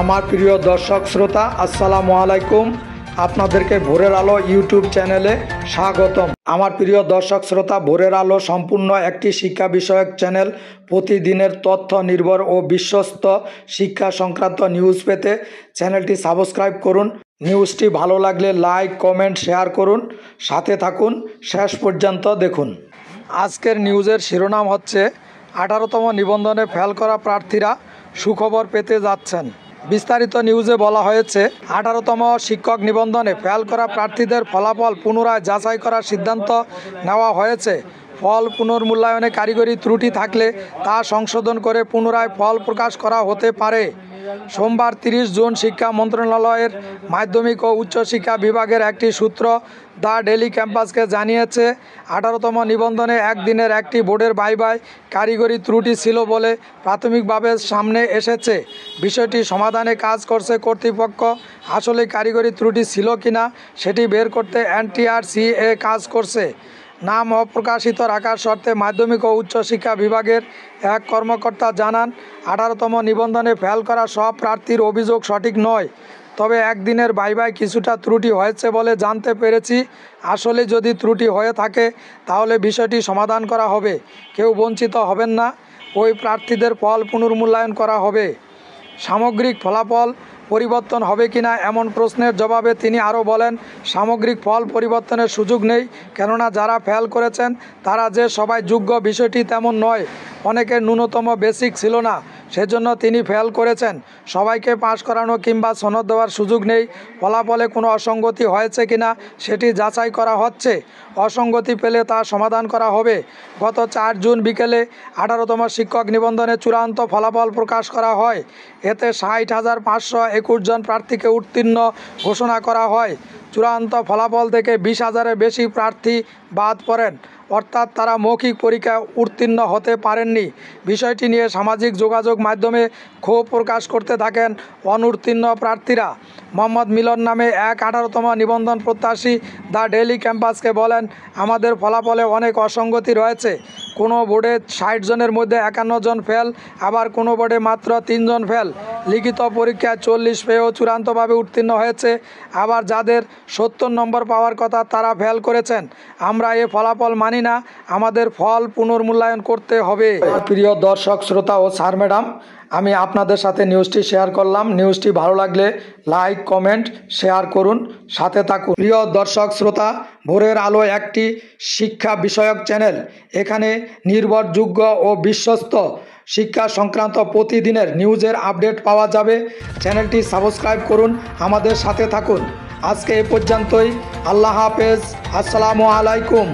আমার প্রিয় দর্শক শ্রোতা, আসসালামু আলাইকুম। আপনাদেরকে ভোরের আলো ইউটিউব চ্যানেলে স্বাগতম। আমার প্রিয় দর্শক শ্রোতা, ভোরের আলো সম্পূর্ণ একটি শিক্ষা বিষয়ক চ্যানেল। প্রতিদিনের তথ্য নির্ভর ও বিশ্বস্ত শিক্ষা সংক্রান্ত নিউজ পেতে চ্যানেলটি সাবস্ক্রাইব করুন। নিউজটি ভালো লাগলে লাইক, কমেন্ট, শেয়ার করুন। সাথে থাকুন, শেষ পর্যন্ত দেখুন। আজকের নিউজের শিরোনাম হচ্ছে 18তম নিবন্ধনে ফেল করা প্রার্থীরা সুখবর পেতে যাচ্ছেন। বিস্তারিত নিউজে বলা হয়েছে, 18তম শিক্ষক নিবন্ধনে ফেল করা প্রার্থীদের ফলাফল পুনরায় যাচাই করার সিদ্ধান্ত নেওয়া হয়েছে। ফল পুনর্মূল্যায়নে কারিগরি ত্রুটি থাকলে তা সংশোধন করে পুনরায় ফল প্রকাশ করা হতে পারে। সোমবার 30 জুন শিক্ষা মন্ত্রণালয়ের মাধ্যমিক ও উচ্চশিক্ষা বিভাগের একটি সূত্র দ্য ডেইলি ক্যাম্পাসকে জানিয়েছে, 18তম নিবন্ধনে একদিনের একটি বোর্ডের ভাইভায় কারিগরি ত্রুটি ছিল বলে প্রাথমিকভাবে সামনে এসেছে। বিষয়টি সমাধানে কাজ করছে কর্তৃপক্ষ। আসলে কারিগরি ত্রুটি ছিল কিনা সেটি বের করতে এনটিআরসিএ কাজ করছে। নাম অপ্রকাশিত রাখার শর্তে মাধ্যমিক ও উচ্চশিক্ষা বিভাগের এক কর্মকর্তা জানান, 18তম নিবন্ধনে ফেল করা সব প্রার্থীর অভিযোগ সঠিক নয়। তবে একদিনের ভাইভায় কিছুটা ত্রুটি হয়েছে বলে জানতে পেরেছি। আসলে যদি ত্রুটি হয়ে থাকে তাহলে বিষয়টি সমাধান করা হবে। কেউ বঞ্চিত হবেন না। ওই প্রার্থীদের ফল পুনর্মূল্যায়ন করা হবে। সামগ্রিক ফলাফল পরিবর্তন হবে কিনা এমন প্রশ্নের জবাবে তিনি আরও বলেন, সামগ্রিক ফল পরিবর্তনের সুযোগ নেই, কেননা যারা ফেল করেছেন তারা যে সবাই যোগ্য বিষয়টি তেমন নয়। অনেকের ন্যূনতম বেসিক ছিল না, সেজন্য তিনি ফেল করেছেন। সবাইকে পাশ করানো কিংবা সনদ দেওয়ার সুযোগ নেই। ফলাফলে কোনো অসঙ্গতি হয়েছে কিনা সেটি যাচাই করা হচ্ছে। অসঙ্গতি পেলে তা সমাধান করা হবে। গত 4 জুন বিকেলে 18তম শিক্ষক নিবন্ধনে চূড়ান্ত ফলাফল প্রকাশ করা হয়। এতে 60,521 জন প্রার্থীকে উত্তীর্ণ ঘোষণা করা হয়। চূড়ান্ত ফলাফল থেকে 20,000-এর বেশি প্রার্থী বাদ পড়েন, অর্থাৎ তারা মৌখিক পরীক্ষায় উত্তীর্ণ হতে পারেননি। বিষয়টি নিয়ে সামাজিক যোগাযোগ মাধ্যমে ক্ষোভ প্রকাশ করতে থাকেন অনুত্তীর্ণ প্রার্থীরা। মোহাম্মদ মিলন নামে এক 18তম নিবন্ধন প্রত্যাশী দ্য ডেইলি ক্যাম্পাসকে বলেন, আমাদের ফলাফলে অনেক অসঙ্গতি রয়েছে। কোনো বোর্ডে 60 জনের মধ্যে 51 জন ফেল, আবার কোনো বোর্ডে মাত্র 3 জন ফেল। লিখিত পরীক্ষায় 40 পেয়েও চূড়ান্তভাবে উত্তীর্ণ হয়েছে। আবার যাদের 70 নম্বর পাওয়ার কথা তারা ফেল করেছেন। আমরা এ ফলাফল মানি না, আমাদের ফল পুনর্মূল্যায়ন করতে হবে। প্রিয় দর্শক শ্রোতা ও স্যার ম্যাডাম, আমি আপনাদের সাথে নিউজটি শেয়ার করলাম। নিউজটি ভালো লাগলে লাইক, কমেন্ট, শেয়ার করুন। সাথে থাকুন। প্রিয় দর্শক শ্রোতা, ভোরের আলো একটি শিক্ষা বিষয়ক চ্যানেল। এখানে নির্ভরযোগ্য ও বিশ্বস্ত শিক্ষা সংক্রান্ত প্রতিদিনের নিউজের আপডেট পাওয়া যাবে। চ্যানেলটি সাবস্ক্রাইব করুন, আমাদের সাথে থাকুন। আজকে এ পর্যন্তই। আল্লাহ হাফেজ। আসসালামু আলাইকুম।